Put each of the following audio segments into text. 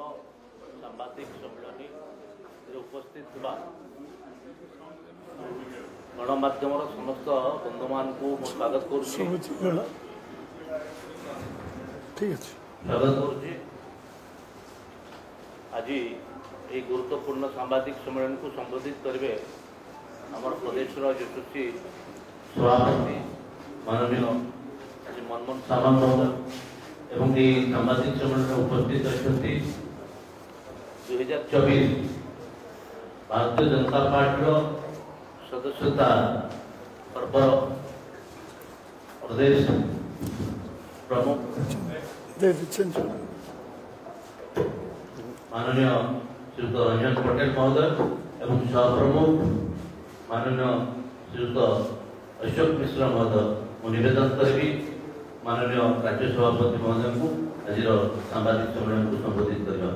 सांबादिक सम्मेलन उपस्थित गणमाध्यम समस्त बंधु मान को स्वागत कर आज ये गुरुत्वपूर्ण सांबादिक सम्मेलन को संबोधित करेंगे आम प्रदेश यशस्वी सभापति माननीय मनमोहन सामंत महोदय एवं ये सांबादिक सम्मेलन उपस्थित अच्छे 2024 भारतीय जनता पार्टी सदस्यता पर्व प्रदेश प्रमुख माननीय श्रीयुक्त रंजन पटेल महोदय एवं सहप्रमुख माननीय श्रीयुक्त अशोक मिश्र महोदय मुझे निवेदन करी माननीय राज्य सभापति महोदय को आज सांबादिक सम्मेलन को संबोधित करने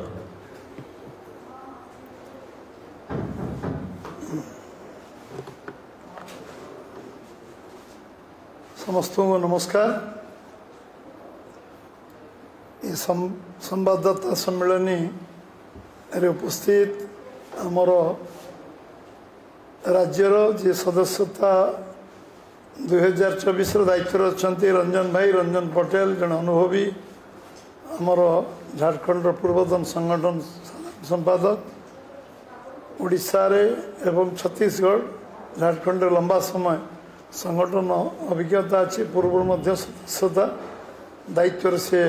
समस्त को नमस्कार। ये संवाददाता सम्मेलन उपस्थित आमर राज्यर जे सदस्यता 2024 दायित्व अच्छा रंजन भाई रंजन पटेल जन अनुभवी आमर झारखंड पूर्वतन संगठन संपादक उड़ीसा रे एवं छत्तीसगढ़ झारखंड लंबा समय संगठन अभिज्ञता अच्छी पूर्व मध्य सदस्यता दायित्व से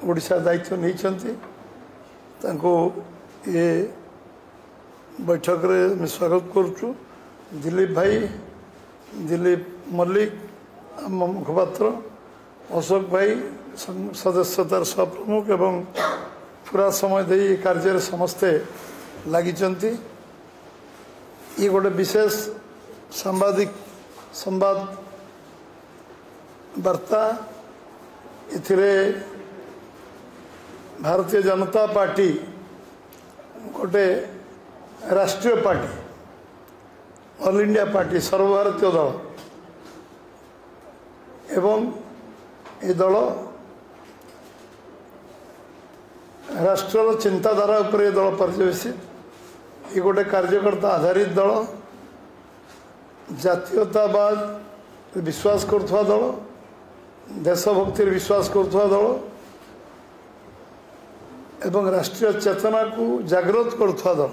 ओडिशा दायित्व नहीं ये बैठक रे स्वागत करुचु। दिलीप भाई दिलीप मल्लिक मुखपात्र अशोक भाई सदस्यतार सहप्रमुख एवं पूरा समय दे कार्य समस्ते लगी ये गोटे विशेष सांबादिक संवाद वार्ता इथिरे भारतीय जनता पार्टी गोटे राष्ट्रीय पार्टी ऑल इंडिया पार्टी सर्वभारतीय दल एवं ये दल राष्ट्र चिंताधारा उपर ये दल पर्यवेसित ये गोटे कार्यकर्ता आधारित दल जातीयतावाद विश्वास करुवा दल देशभक्ति विश्वास करुवा दल एवं राष्ट्रीय चेतना को जागृत करुवा दल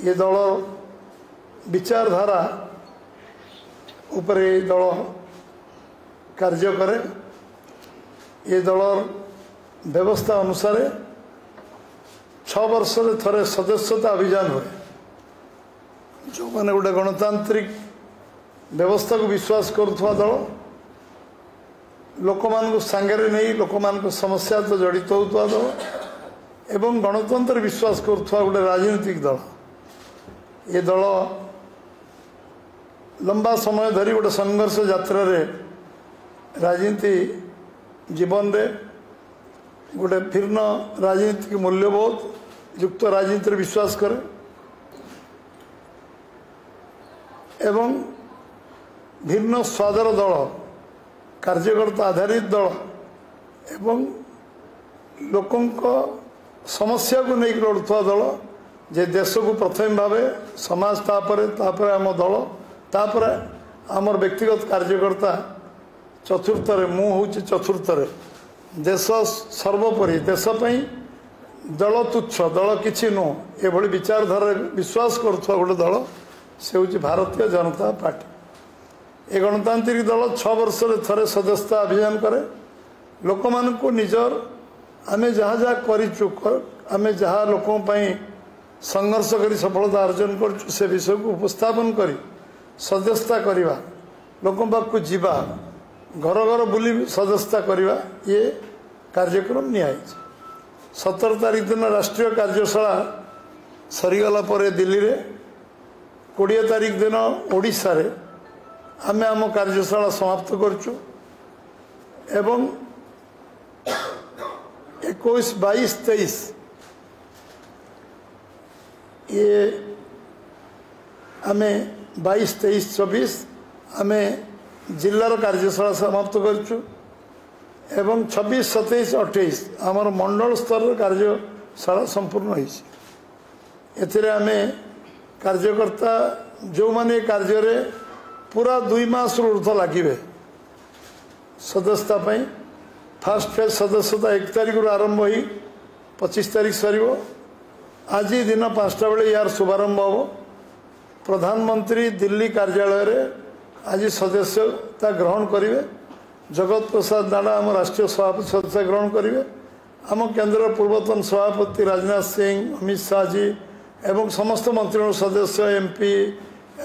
ये दल विचारधारा उपरे दल कार्य करे। ये दल व्यवस्था अनुसार 6 वर्ष थरे सदस्यता अभियान हुए जो मैंने गोटे गणतांत्रिक व्यवस्था को विश्वास करुवा दल लोक मान सांगे नहीं लोक मान समस्या तो जड़ित होता दल एवं गणतंत्र विश्वास करुवा गोटे राजनीतिक दल ये दल लंबा समय धरी गोटे संघर्ष यात्रा रे राजनीति जीवन रे गोटे भिन्न राजनीतिक मूल्यबोध युक्त राजनीति विश्वास करे एवं भिन्न स्वादर दल कार्यकर्ता आधारित दल एवं लोकों समस्या को नहीं लड़ुवा दल जे देश को प्रथम भाव समाज तापर आम दल तापर आमर व्यक्तिगत कार्यकर्ता चतुर्थ मु हूँ चतुर्थ देश सर्वोपरि देशपाई दल तुच्छ दल किसी नुह ये विचारधारा विश्वास करुवा गोटे दल से हूँ भारतीय जनता पार्टी। ये गणतांत्रिक दल 6 वर्ष थरे सदस्यता अभियान करे लोक मान को निजर आमे जहाँ जहाँ करिचु आमे जहाँ लोकों पाई संघर्ष करी सफलता अर्जन कर से विषय को उपस्थापन करी सदस्यता करवा लोकों पाक जीवा घर घर बुली सदस्यता करवा ये कार्यक्रम निया 17 तारीख दिन राष्ट्रीय कार्यशाला सरीगला पर दिल्ली रे 20 तारीख दिन ओडिशा रे आमे आम कार्यशाला समाप्त करचु एवं 21, 22, 23 ये आमे 22, 23, 24 आमे जिल्लार कार्यशाला समाप्त करचु एवं 26, 27, 28 आमर मंडल स्तर कार्यशाला संपूर्ण होती आम कार्यकर्ता जो माने कार्य रे पूरा 2 मास ऊर्ध लगे सदस्यता फास्ट फेज सदस्यता 1 तारिख आरंभ हो 25 तारिख सर आज दिन 5टा बेले यार शुभारंभ हम प्रधानमंत्री दिल्ली कार्यालय रे आज सदस्यता ग्रहण करेंगे जगत प्रसाद नाडा आम राष्ट्रीय सभापति सदस्य ग्रहण करेंगे आम केंद्र पूर्वतन सभापति राजनाथ सिंह अमित शाह जी एवं समस्त मंत्री सदस्य एमपी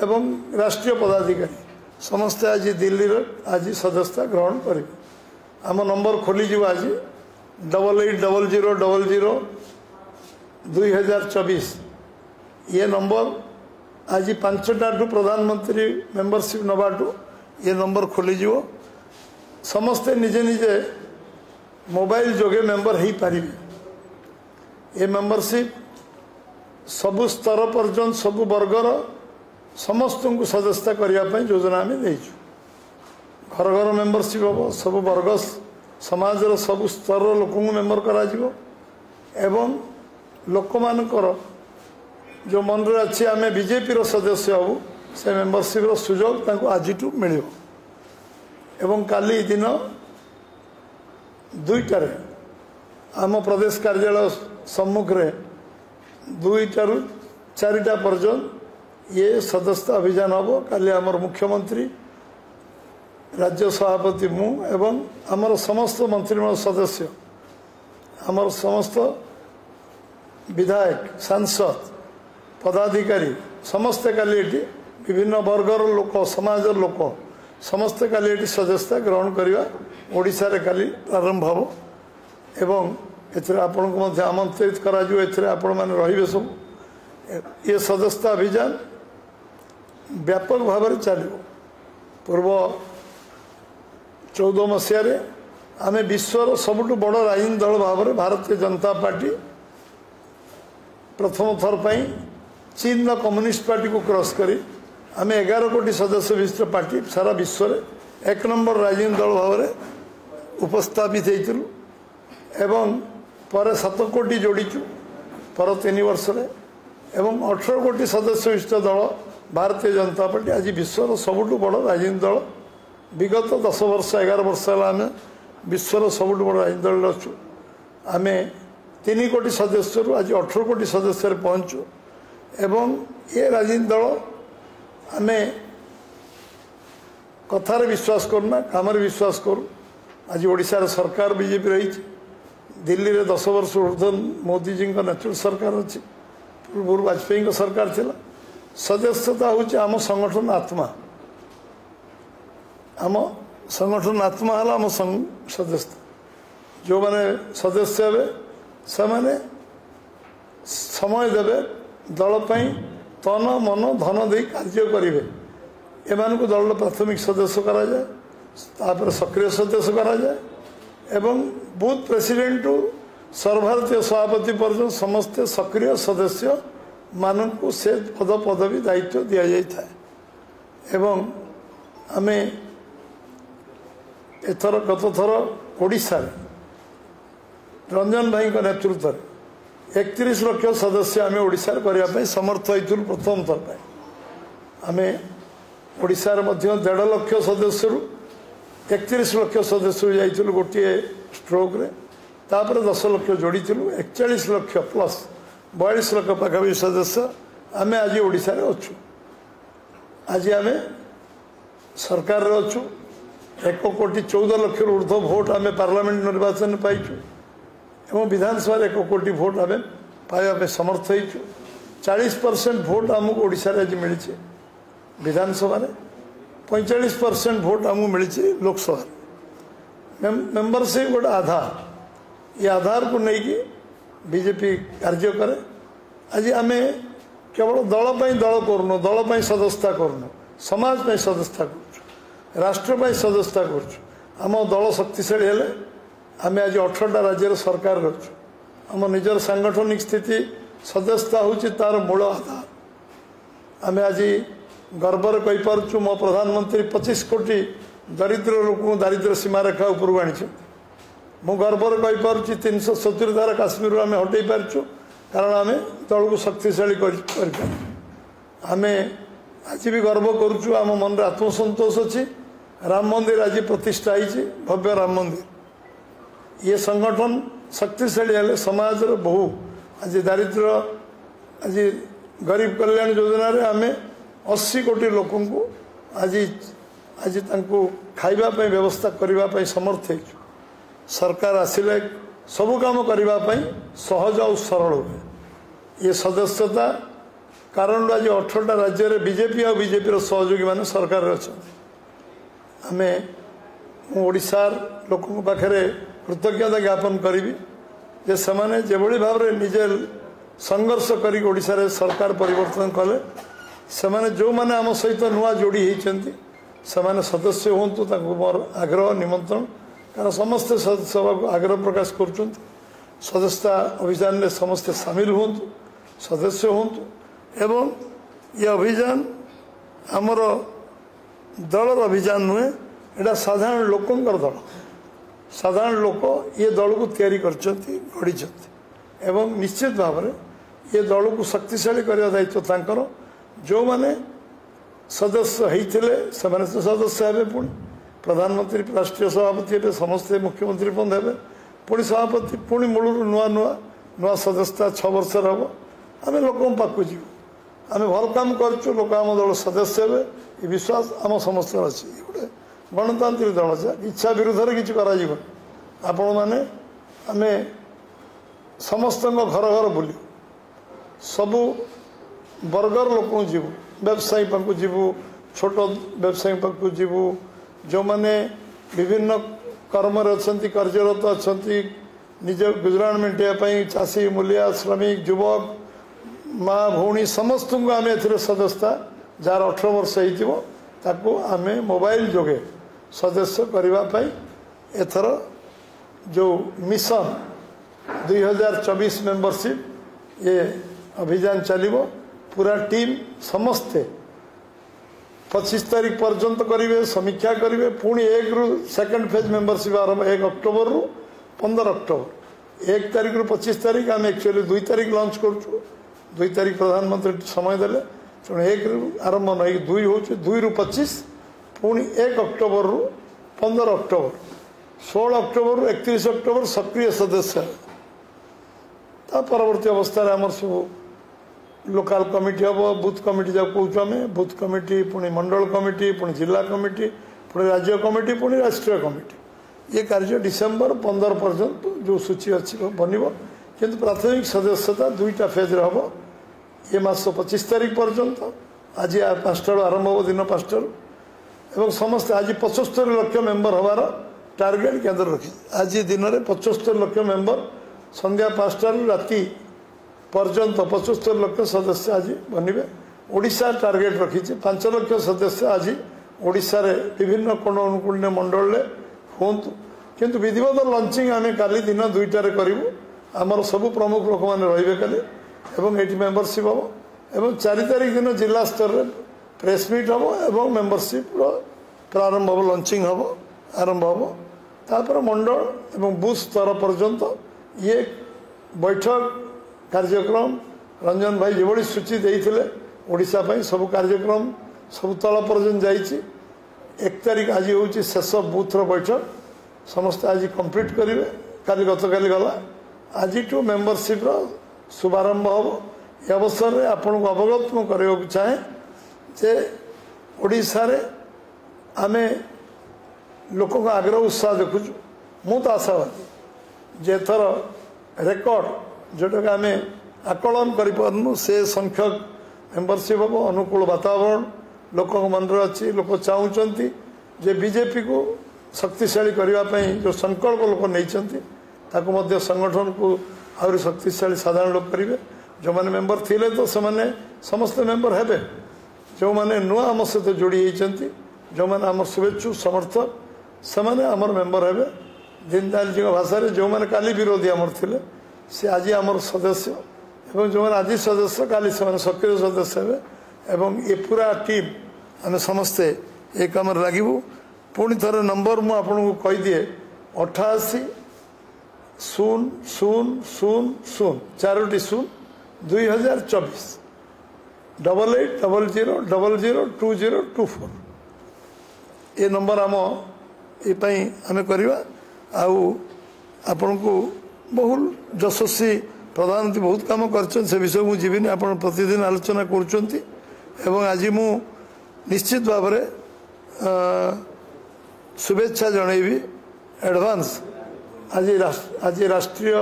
एवं राष्ट्रीय पदाधिकारी समस्त आज दिल्ली आज सदस्यता ग्रहण करेंगे आम नंबर खोली आज 8800002024 ये नंबर आज 5टा प्रधानमंत्री मेंबरशिप नवाटू ये नंबर खोली समस्ते निजे निजे मोबाइल जोगे मेंबर हो पारे ये मेंबरशिप सबु स्तर पर्यंत सबु वर्गर समस्त को सदस्यता करने योजना आम देचु घर घर मेंबरशिप हम सब वर्ग समाज सबु स्तर लोक मेंबर करा एवं लोक मानकर जो मन रे अच्छी आम बीजेपी रो सदस्य हबू से मेंबरशिप रो सुजोग तांको आजिटू मिल एवं काली दिन 2टारे आम प्रदेश कार्यालय सम्मुख रे 2टारू 4टा पर्यंत ये सदस्यता अभियान हम काली आमर मुख्यमंत्री राज्य सभापति मु एवं आमर समस्त मंत्रिमंडल सदस्य आमर समस्त विधायक सांसद पदाधिकारी समस्ते काली विभिन्न वर्गर लोक समाज लोक समस्ते काली सदस्यता ग्रहण करवा ओडिशा रे काली प्रारंभ हम एवं एथरे आपन को मध्य आमंत्रित करा जो एथरे आपण माने रहिबे सब ये सदस्यता अभियान व्यापक भाव में चलो पूर्व 14 मसीह आम विश्वर सबुठ बड़ राजनीतिक दल भाव में भारतीय जनता पार्टी प्रथम थर पर चीन कम्युनिस्ट पार्टी को क्रॉस करी आम 11 कोटी सदस्य विशिष्ट पार्टी सारा विश्व में 1 नंबर राजनीतिक दल भाव में उपस्थापित होइतिलु एवं पर 7 कोटी जोड़ीचु पर 3 वर्ष रे एवं 18 कोटी सदस्य विशिष्ट दल भारतीय जनता पार्टी आज विश्वर सबुठ बड़ राजनीतिक दल विगत 10 वर्ष 11 वर्ष आम विश्वर सबुठ बड़ राजनीतिक दल अच्छु आम 3 कोटी सदस्य आज 18 कोटी सदस्य पहुँचु एवं ये राजनीतिक दल आम कथार विश्वास करना काम विश्वास करूँ आज ओडिशा सरकार बीजेपी रही दिल्ली रे 10 वर्ष ऊर्ध्व मोदी जी नेतृत्व सरकार अच्छी पूर्व वाजपेयी सरकार थिला सदस्यता हूँ आम संगठन आत्मा आम संगठन आत्मा है आम सदस्यता जो माने सदस्य हे से माने समय देवे दल तन मन धन दे कार्य करेंगे एमान को दल प्राथमिक सदस्य करा जाए तापर सक्रिय सदस्य करा जाए एवं बूथ प्रेसिडेंट टू सर्वभारतीय सभापति पर्यटन समस्ते सक्रिय सदस्य मानू से पद पदवी दायित्व दि जाए एवं आम एथर गत थर ओडिशा रंजन भाई नेतृत्व में 31 लाख सदस्य आम ओडिशा करने समर्थ होइथुल प्रथम थर पर आम ओडिशा 1.5 लाख सदस्य 31 लाख सदस्य जाइलु गोटे स्ट्रोक रे तापर 10 लाख जोड़ी 41 लाख प्लस 42 लाख पाखापी सदस्य आम आज ओडिशा रे अच्छु आज आम सरकार रे अच्छु 1.14 लाख ऊर्ध्व भोट आम पार्लियामेंट निर्वाचन पाइचु एवं विधानसभा 1 कोटी भोट आम पाइबा समर्थ होइचु 40% भोट आमको ओडिशा रे आज मिली विधानसभा 45% भोट आमको मिली लोकसभा मेंबरशिप गोटे आधार ये आधार को लेकिन बीजेपी कार्य करे आज आम केवल दल करूँ दल सदस्यता करूँ समाज पर सदस्यता कर राष्ट्र पर सदस्यता करम दल शक्तिशाली हेले आम आज 18टा राज्य सरकार रचु आम निजर सांगठनिक स्थिति सदस्यता हूँ तार मूल आधार आम आज गर्वर कहीपरु मो प्रधानमंत्री 25 कोटी दरिद्र लोक दारिद्र सीमा रेखा उपरକୁ आनी मु गर्वर कहीपी 370 धारा काश्मीर आम हटई पार्चु कारण आम दल को शक्तिशाली आम आज भी गर्व करुचु आम मन में आत्मसंतोष अच्छी राम मंदिर आज प्रतिष्ठा होती भव्य राम मंदिर ये संगठन शक्तिशाली हेले समाज बहु आज दारिद्र आज गरीब कल्याण योजना रे आम 80 कोटी लोक आज आज खावाई व्यवस्था करने समर्थ हो सरकार आसिले सबू काम करने सहज और सरल हुए ये सदस्यता कारण आज 18टा राज्य में बीजेपी और बीजेपी सहयोगी मान सरकार अच्छा आम ओडिशार लोकों पाखे कृतज्ञता ज्ञापन करी जे सेमाने जेभली भाव में निजे संघर्ष करी ओडिशा रे सरकार परिवर्तन कले सेमाने जो माने आम सहित नुआ जोड़ी होती सेमाने सदस्य हूँ मोर आग्रह निमंत्रण कारण समस्ते सदस्य को आग्रह प्रकाश कर सदस्यता अभियान में समस्ते सामिल हूँ सदस्य हूँ एवं ये अभियान आमर दलर अभियान नुहे एटा साधारण लोकंकर दल साधारण लोक ये दल को तैयारी गढ़ी एवं निश्चित भाव में ये दल को शक्तिशाली करने दायित्व तांकर जो माने सदस्य होते से सदस्य हे पुणी प्रधानमंत्री राष्ट्रीय सभापति हे समस्ते मुख्यमंत्री पद हे पुणी सभापति पुणी मूल नुआ नुआ नुआ सदस्यता 6 वर्ष हम आम लोक पाक जीव आम भल काम करूँ लोक आम दल सदस्य हे ये विश्वास आम समस्त अच्छी गोटे गणतांत्रिक दल से इच्छा विरुद्ध किसी कर आपण मैंने आम समस्त घर घर बुलू सबू वर्गर लोक जीवु व्यवसायी पाक जीवु छोट व्यवसायी पाक जीवु जो माने विभिन्न कर्म अच्छा कार्यरत अच्छा निज गुजराण मेटाई चाषी मूलिया श्रमिक युवक माँ भौणी समस्त को आम ए सदस्यता जार 18 वर्ष हो आम मोबाइल जोगे सदस्य करने एथर जो मिशन 2024 मेंबरशिप ये अभियान चलो पूरा टीम समस्ते 25 तारीख पर्यंत करेंगे समीक्षा करेंगे पुणी 1 रु सेकेंड फेज मेंबरशिप आरंभ 1 अक्टोबर रु 15 अक्टोबर 1 तारीख रु 25 तारीख आम एक्चुअली 2 तारीख लॉन्च करूँ 2 तारीख प्रधानमंत्री समय देले तेणु 1 रु आरंभ नहीं 2 हो 2 रु 25 पुणी 1 अक्टोबर रु 15 अक्टोबर 16 अक्टोबर रु 31 अक्टोबर सक्रिय सदस्य परवर्ती अवस्था आमर सब लोकल कमिटी हम बूथ कमिटी जब कौच आम बूथ कमिटी पुणी मंडल कमिटी पुणी जिला कमिटी पुणी राज्य कमिटी पुणी राष्ट्रीय कमिटी ये कार्य डिसेम्बर 15 पर्यंत जो सूची अच्छी बन किंतु प्राथमिक सदस्यता 2टा फेज हम ये मास 25 तारीख पर्यंत आज 5टा आरंभ हो दिन 5टा एवं समस्त आज 75 लाख मेंबर हमार टार्गेट केन्द्र रखी आज दिन में 75 लाख मेंबर संध्या 5टा राति पर्यंत 75 लाख सदस्य आज बनवे ओडिशा टार्गेट रखी 5 लाख सदस्य आज ओडिशा रे विभिन्न कोण अनुकूल मंडल हूँ किंतु विधिवत लंचिंग आम काली दिन 2टार करूँ आमर सबू प्रमुख लोक मैंने रे काली एवं ये मेंबरशिप हम एवं 4 तारीख दिन जिला स्तर में प्रेस मीट हम एवं मेंबरशिप प्रारंभ हम लंचिंग हम आरंभ हम तापर मंडल एवं बूथ स्तर पर्यंत ये बैठक कार्यक्रम रंजन भाई जो सूची देते ओडिशा सब कार्यक्रम सब तल पर्यंत जाइए 1 तारीख आज हूँ शेष बूथ बैठक समस्त आज कंप्लीट करेंगे काली गत काली गला आज मेंबरशिप शुभारंभ हम ये अवसर में आपन को अवगत मु करने को चाहे जे ओडिशा रे आमे लोक आग्रह उत्साह देखुचु मु तो आशावादी जे थर रेकर्ड जोटा आम आकलन करूँ से संख्यक मेंबरशिप हम अनुकूल वातावरण लोक मन अच्छी लोक चाहते जे बीजेपी को शक्तिशाली करने जो संकल्प लोक नहीं संगठन को आहरी शक्तिशाली साधारण लोक करेंगे जो मैंने मेंबर थिले तो से समस्त मेंबर हेबे जो मैंने नुआ आम सहित जोड़ी होती जो मैंने आम शुभेच्छु समर्थक से आमर मेंबर हेबे दीनदयाल जी भाषा जो मैंने काली विरोधी आमर थिले से आज आमर सदस्य एवं जो मैंने आज सदस्य काली से सक्रिय सदस्य हे एवं ये पूरा टीम आम समस्ते ये कम लगू पुणी थर नंबर मुझे कहीदिए 88 चारोटी 0-2024 8800002024 ये नंबर आम ये आम करवा आपण को बहु यशस्वी प्रधानमंत्री बहुत काम कर विषय मुझे जीवन आप प्रतिदिन आलोचना कर आज मु निश्चित भाव में शुभेच्छा जनइबी एडवांस आज राष्ट्रीय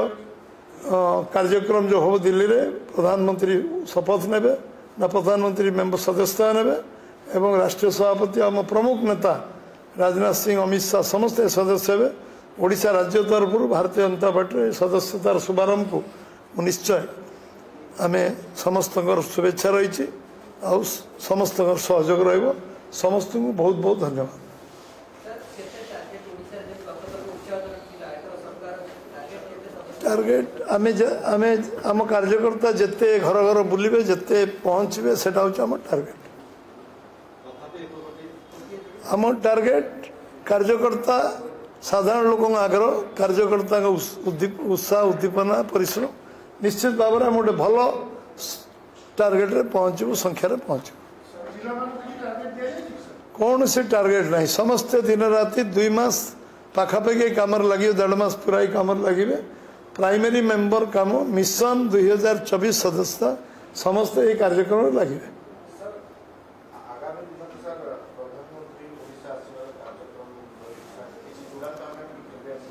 कार्यक्रम जो हम दिल्ली रे प्रधानमंत्री शपथ ने ना प्रधानमंत्री मेंबर सदस्यता ने एवं राष्ट्रीय सभापति आम प्रमुख नेता राजनाथ सिंह अमित शाह समस्ते सदस्य हे ओडिशा राज्य तरफ भारतीय जनता पार्टी सदस्यतार शुभारंभ को निश्चय आम समस्त शुभेच्छा रही समस्त सहयोग समस्त को बहुत बहुत धन्यवाद। टार्गेट आम कार्यकर्ता जिते घर घर बुलिबे जिते पहुँचे से आम टार्गेट आम टार्गेट कार्यकर्ता साधारण लोक आग्रह कार्यकर्ता उत्साह उद्दीपना परिश्रम निश्चित भाव में गोटे भल टार्गेट रे पहुँचू संख्यार पहुँचू कौन से टार्गेट ना समस्ते दिन राति 2 मास पाखापाखि कम लगे 1.5 मास पूरा कम लगे प्राइमरी मेंबर काम मिशन 2024 सदस्यता समस्त ये कार्यक्रम लगे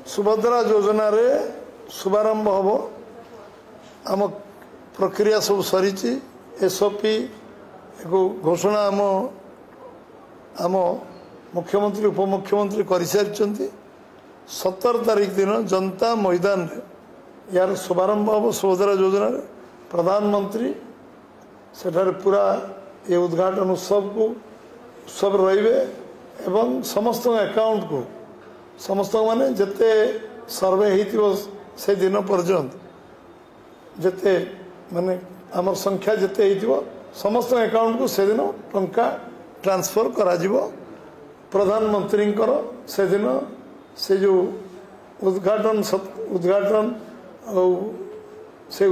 सुभद्रा योजना रे शुभारंभ हम आम प्रक्रिया सब सरी एसओपी घोषणा आम मुख्यमंत्री उपमुख्यमंत्री कर सारी 17 तारीख दिन जनता मैदान रे यार शुभारंभ हम सुभद्रा योजना रे प्रधानमंत्री सेठारे पूरा ये उद्घाटन उत्सव को उत्सव रहिबे एवं समस्त अकाउंट को समस्त माने जिते सर्वे होइतिबो से दिन पर्यंत जिते माने आमर संख्या जिते होइतिबो समस्त अकाउंट को से दिन टंका ट्रांसफर करा जिवो प्रधानमंत्री से दिन से जो उद्घाटन से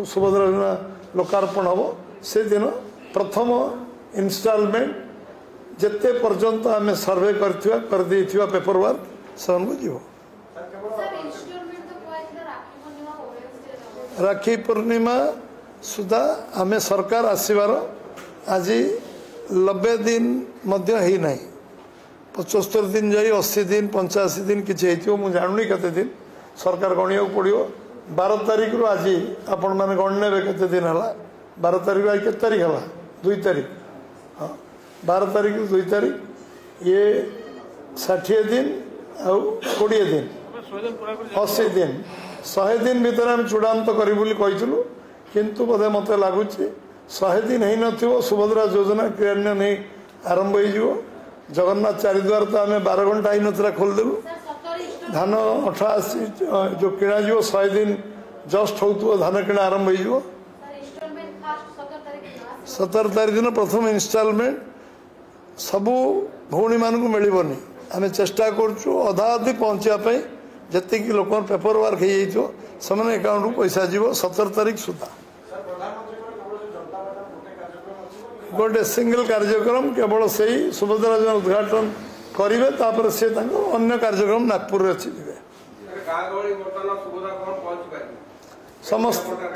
सुभद्रा योजना लोकार्पण हम से दिन प्रथम इंस्टॉलमेंट जिते पर्यंत आम सर्वे कर पेपर वर्क से जीव राखी पूर्णिमा सुधा आम सरकार आसबार आज 90 दिन मध्य ही ना 75 दिन जाई 80 दिन 85 दिन किसी मुझे जानूनी केते दिन सरकार गणिया पड़ो 12 तारीख रु आज आपण मैंने गणने केते दिन है 12 तारीख आज के तारीख है 2 तारीख हाँ 12 तारीख 2 तारीख ये 60 दिन आ 20 दिन 80 दिन 100 दिन भीतर आम चूड़ांत करूँ किंतु बोधे मत लगुच 100 दिन हो न सुभद्रा योजना क्रियान्वयन नहीं आरंभ हो जगन्नाथ चारिद्वार तो आम 12 घंटा ही नला खोलदेलु धान 88 जो किणा 100 दिन जस्ट हो धान किणा आरंभ हो 17 तारीख दिन प्रथम इनस्टॉलमेंट सबू भौणी मानक मिलबनी आम चेष्टा करुँ अधा अधी पहुँचापी जी लोक पेपर वर्क हो अकाउंट को पैसा जीव 17 तारीख सुधा गोटे सिंगल कार्यक्रम केवल से ही सुभद्रा योजना उद्घाटन करेंगे तापर सी अन्य कार्यक्रम नागपुर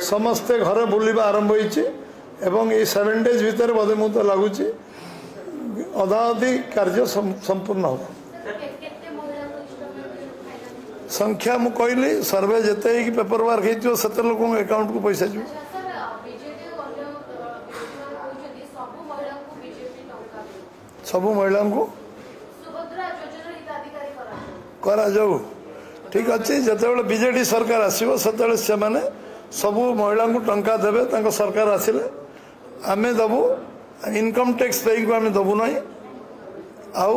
समस्ते घरे बुलवा आरंभ होती 7 डेज भितर बोधे मुझे लगुच अधा अधी कार्य संपूर्ण हो संख्या मु कहली सर्वे जिते पेपर वर्क होते लोक अकाउंट को पैसा जीव सबू महिला को करा जाऊ ठीक अच्छे जिते बीजेडी सरकार आसो से सबू महिला को टंका देवे सरकार आसिले आम दबू इनकम टैक्स पे आम दबू ना आउ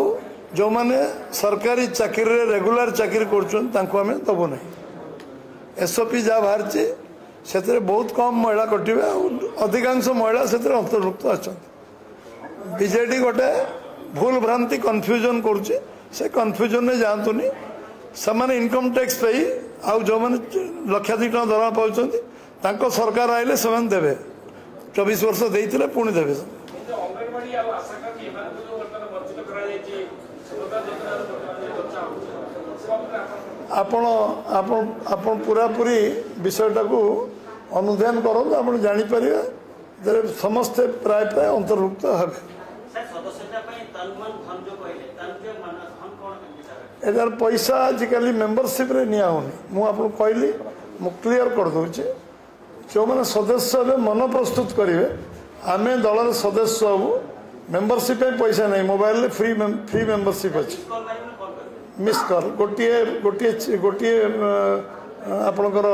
जो माने सरकारी चाकरी रेगुलर चाकरी करें दबू ना एसओपी जहाँ बाहर से बहुत कम महिला कटिवे अधिकांश महिला से अंतर्भुक्त अच्छा बीजेडी गोटे भूल भ्रांति कन्फ्यूजन करुचे से कन्फ्यूजन में जातुनि से इनकम टैक्स पे आउ जो मैंने लक्षाधिक टका दरमा पाउछन्ति तांको सरकार आइले सेमान देबे 24 वर्ष देइतिले पुणी देबे आपण आपण आपण पूरापूरी विषयटा को अनुध्यान करूँ आप जापर समस्ते प्राय प्राय अंतर्भुक्त हे यार पैसा आजिकल मेंबरशिप रे निया होनी मुझे कहली मु क्लीयर कर दूचे जो मैंने सदस्य मन प्रस्तुत करेंगे आम दल सदस्य हबू मेंबरशिप पैसा नहीं मोबाइल फ्री फ्री मेंबरशिप अच्छी मिस कल गोटे गोटे गोटे आपणकर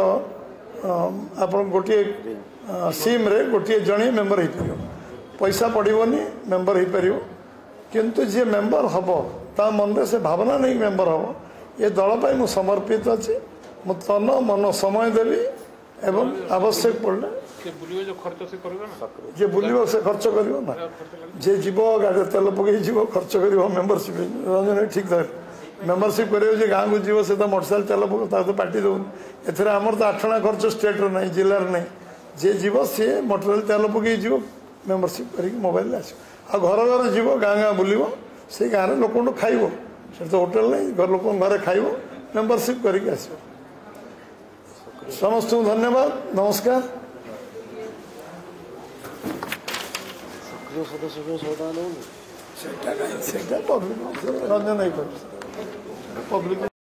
आप गोटे सिम रे गोटे जड़े मेंबर हो पार पैसा पड़ोनी मेंबर हो पार किंतु जी मेंबर हम ता मन से भावना नहीं मेंबर हम ये दल पर मुझे समर्पित अच्छी मु तन मन समय देवी एवं आवश्यक पड़े जे बुलिव से खर्च कर जे जीव गाड़ी तेल पकई जीव खर्च कर मेंबरशिप रंजन ठीक धर मेंबरशिप कर गाँव को जीव से तो मोटरसाइकेल तेल पक तो पार्टी दौन एथर आमर तो 8 आना खर्च स्टेट रो नहीं जिलार नहीं जे जीव सी मोटरसाइकेल तेल पकई जीव मेंबरशिप कर मोबाइल आस घर घर जीव गाँ गाँ बुल से गाँव में लोक खाइब से तो होटेल नहीं घर लोक घरे खाइब मेंबरशिप करके आस समस्त धन्यवाद नमस्कार रंजन पब्लिक